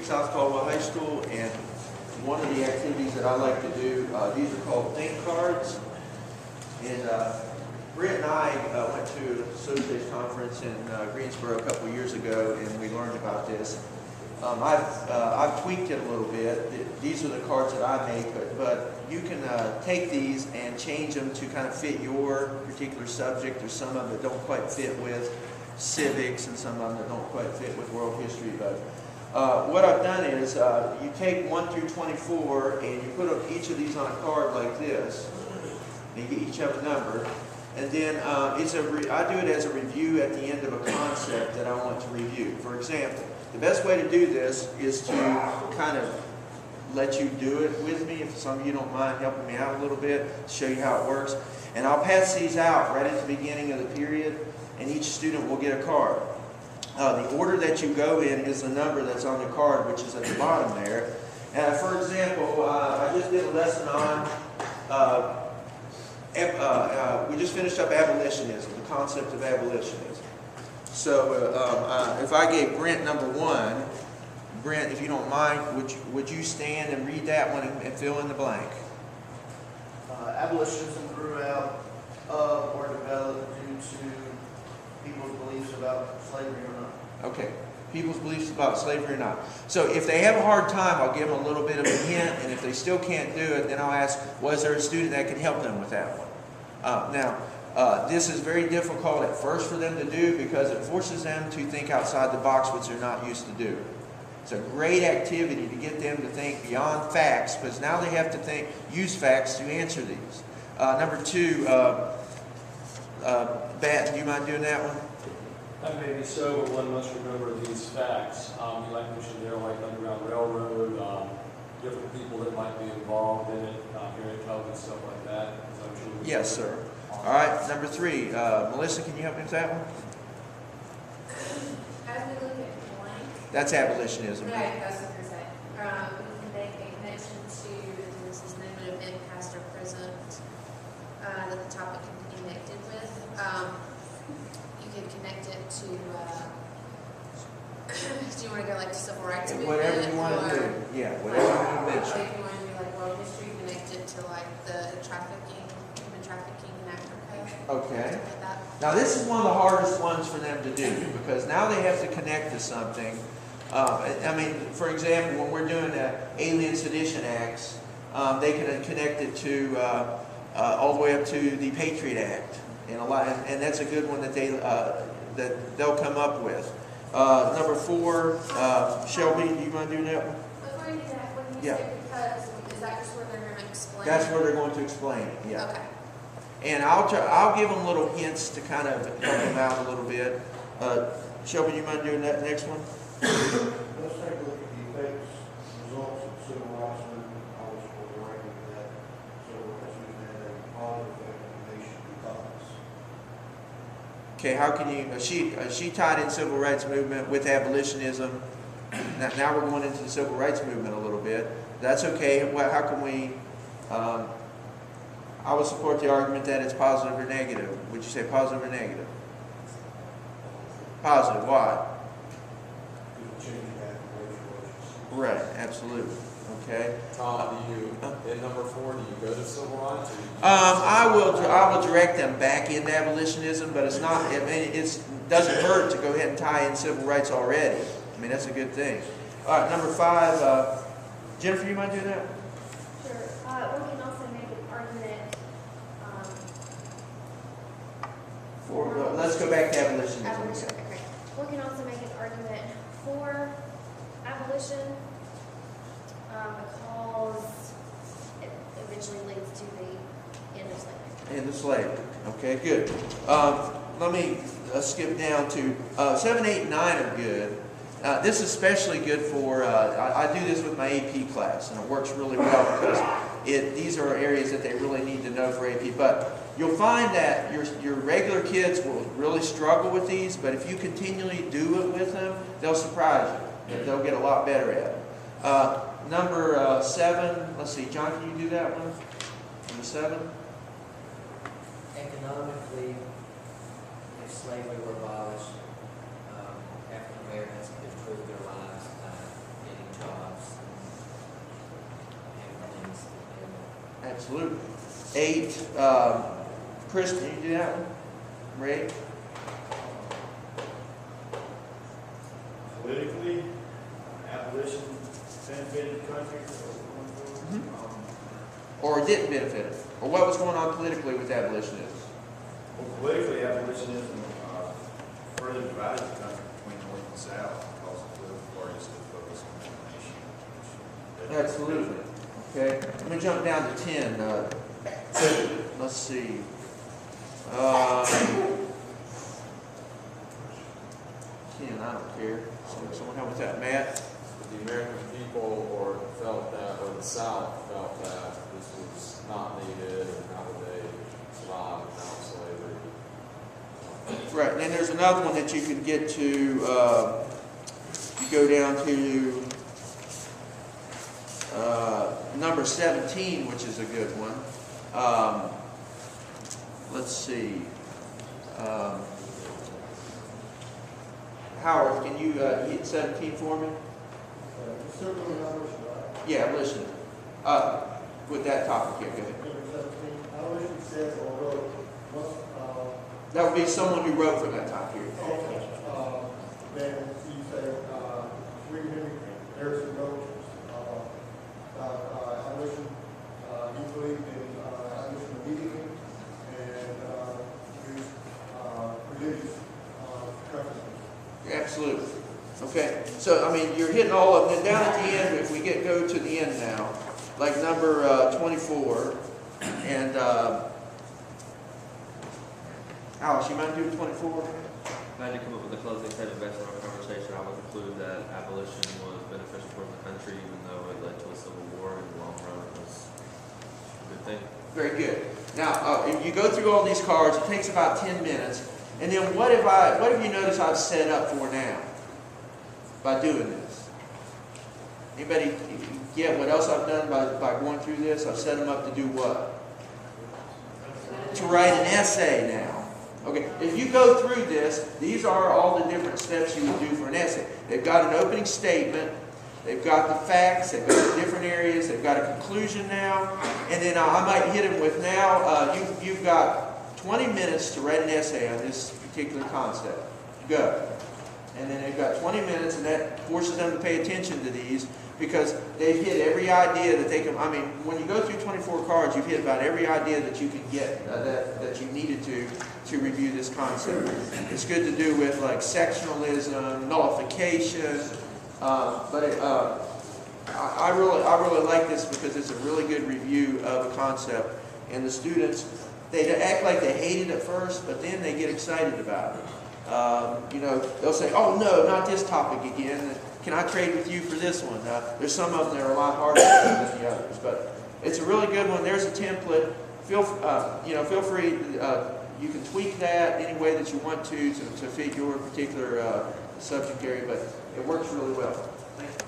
South Caldwell High School, and one of the activities that I like to do, these are called think cards. And Britt and I went to an associate's conference in Greensboro a couple years ago, and we learned about this. I've tweaked it a little bit. These are the cards that I make, but you can take these and change them to kind of fit your particular subject. There's some of them that don't quite fit with civics, and some of them that don't quite fit with world history. But what I've done is you take 1 through 24 and you put each of these on a card like this. And you each have a number. And then I do it as a review at the end of a concept that I want to review. For example, the best way to do this is to kind of let you do it with me, if some of you don't mind helping me out a little bit, to show you how it works. And I'll pass these out right at the beginning of the period, and each student will get a card. The order that you go in is the number that's on the card, which is at the bottom there. For example, I just did a lesson on, we just finished up abolitionism, the concept of abolitionism. So if I gave Brent number 1, Brent, if you don't mind, would you stand and read that one and fill in the blank? Abolitionism grew out of or developed due to people's beliefs about slavery or not. Okay, people's beliefs about slavery or not. So if they have a hard time, I'll give them a little bit of a hint, and if they still can't do it, then I'll ask, was there a student that could help them with that one? This is very difficult at first for them to do because it forces them to think outside the box, which they're not used to do. It's a great activity to get them to think beyond facts, because now they have to use facts to answer these. Number 2, Bat, do you mind doing that one? That may be so, but one must remember these facts. You like mentioned there, like Underground Railroad, different people that might be involved in it, here in Caldwell and stuff like that. So I'm sure yes, sir. All right, number 3, Melissa, can you help me with that one? As we look at blank, That's abolitionism. right, that's what you're saying. We can make a connection to, this is name of an event, past or present, that the topic can be connected with. You can connect it to, do you want to go like to civil rights movement? Whatever you want to do. Yeah, whatever you want to If mention. you want to do like world history, connect it to like the trafficking, human trafficking in Africa. Okay. Something like that. Now this is one of the hardest ones for them to do, because now they have to connect to something. I mean, for example, when we're doing alien sedition acts, they can connect it to all the way up to the Patriot Act, and that's a good one that they'll come up with. Number 4, Shelby, do you want to do that one? Before you do that, when you Yeah. say because, is that just where they're going to explain? That's where they're going to explain it. Yeah. Okay. And I'll give them little hints to kind of help them out a little bit. Shelby, you mind doing that next one? Let's take a look at the effects, results of civil rights movement. I was for directing that civil rights movement had a positive effect on the nation because. Okay, how can you, she tied in civil rights movement with abolitionism. Now we're going into the civil rights movement a little bit. That's okay. Well, how can we, I would support the argument that it's positive or negative. Would you say positive or negative? Positive, why? Right, absolutely. Okay. Tom, do you, in number 4, do you go to civil rights? Or do you I will direct them back into abolitionism, but it's not. I mean, it doesn't hurt to go ahead and tie in civil rights already. I mean, that's a good thing. All right, number 5. Jennifer, you mind doing that? Sure. We can also make an argument Let's go back to abolitionism. abolition. Okay. We can also make an argument for abolition because it eventually leads to the end of slavery. End of slavery. Okay, good. Let me skip down to 7, 8, 9 are good. This is especially good for, I do this with my AP class, and it works really well because these are areas that they really need to know for AP. But you'll find that your regular kids will really struggle with these, but if you continually do it with them, they'll surprise you. They'll get a lot better at it. Number 7, let's see, John, can you do that one? Number 7? Economically, if slavery were abolished, African Americans could improve their lives by getting Absolutely. 8, Chris, can you do that one? Number 8? Politically, abolition benefited the country. Or didn't benefit it? Or what was going on politically with abolitionists? Well, politically, abolitionism further divided the country between North and South because the political parties that focus on the nation. Absolutely. Okay. Let me jump down to 10. Let's see. 10, I don't care. Someone help with that, Matt? The American people felt that, or the South felt that this was not needed, and how would they survive without slavery? Right, and then there's another one that you can get to, you go down to number 17, which is a good one. Let's see. Howard, can you hit 17 for me? Certainly abolition, right? Yeah, I'm listening. With that topic here, go ahead. Number 17, abolition says or wrote, must, That would be someone who wrote from that time period. then you say, Henry Harrison wrote, abolition, he believed in abolition immediately, and used religious preferences. Absolutely. Okay, so I mean, you're hitting all of them. Then down at the end, if we go to the end now, like number 24, and Alice, you mind doing 24? If I had to come up with a closing statement based on our conversation, I would conclude that abolition was beneficial for the country, even though it led to a civil war. In the long run, it was a good thing. Very good. Now, if you go through all these cards, it takes about 10 minutes. And then what have you noticed I've set up for now by doing this? Anybody get what else I've done by going through this? I've set them up to do what? To write an essay now. Okay, if you go through this, these are all the different steps you would do for an essay. They've got an opening statement, they've got the facts, they've got the different areas, they've got a conclusion now, and then I might hit them with now, you've got 20 minutes to write an essay on this particular concept. Go. And then they've got 20 minutes, and that forces them to pay attention to these because they've hit every idea that they can. I mean, when you go through 24 cards, you've hit about every idea that you can get that you needed to review this concept. It's good to do with like sectionalism, nullification, I really like this because it's a really good review of a concept, and the students, they act like they hate it at first, but then they get excited about it. They'll say, "Oh no, not this topic again. Can I trade with you for this one?" There's some of them that are a lot harder than the others, but it's a really good one. There's a template. Feel free. You can tweak that any way that you want to fit your particular subject area, but it works really well. Thank you.